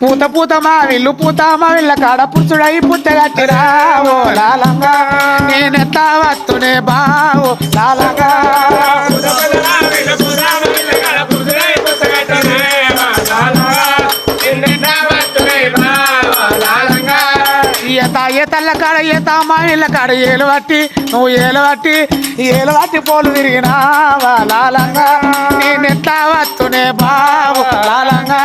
పూత పూత మా విల్లు పూత మా విల్ల కాడ పుచ్చుడై పుట్టగట్టిరా ఓ లాలంగా నేనెత్త వస్తునే బావో లాలంగా ఏ తల్ల కాడ ఏ తామా ఇళ్ళ కాడ ఏలు పట్టి నువ్వు ఏలు పట్టి పోలు తిరిగినావా లాలంగా నేనెత్త వస్తునే బావో లాలంగా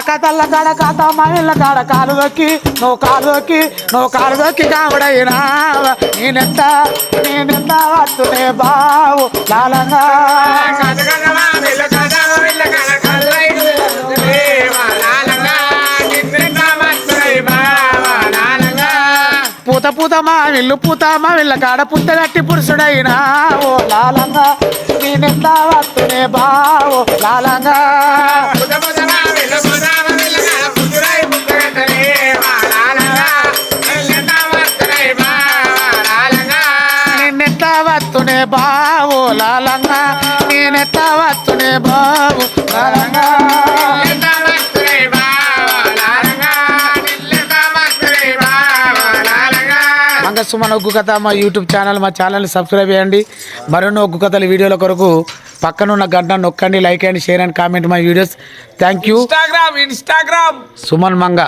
కథల్ల కాడ కాత మహిళ కాడ కాలు దొక్కి నువ్వు కాలు దొక్కి కావడైనావా నేనెంత వస్తునే బావు లాలంగా పూత పూత మా విల్ల కాడ పుట్టగట్టి పురుషుడైనా ఓ లాలంగా నేనెంత వస్తునే బావు లాలంగా వస్తునే బావు లాలంగా నేనెత్త వస్తునే బావు లాలంగా మంగసుమన్ ఒగ్గు కథ మా యూట్యూబ్ ఛానల్ మా ఛానల్ని సబ్స్క్రైబ్ చేయండి మరిన్ని ఒగ్గు కథల వీడియోల కొరకు పక్కనున్న గంట నొక్కండి like and share and comment my videos thank you Instagram Suman Manga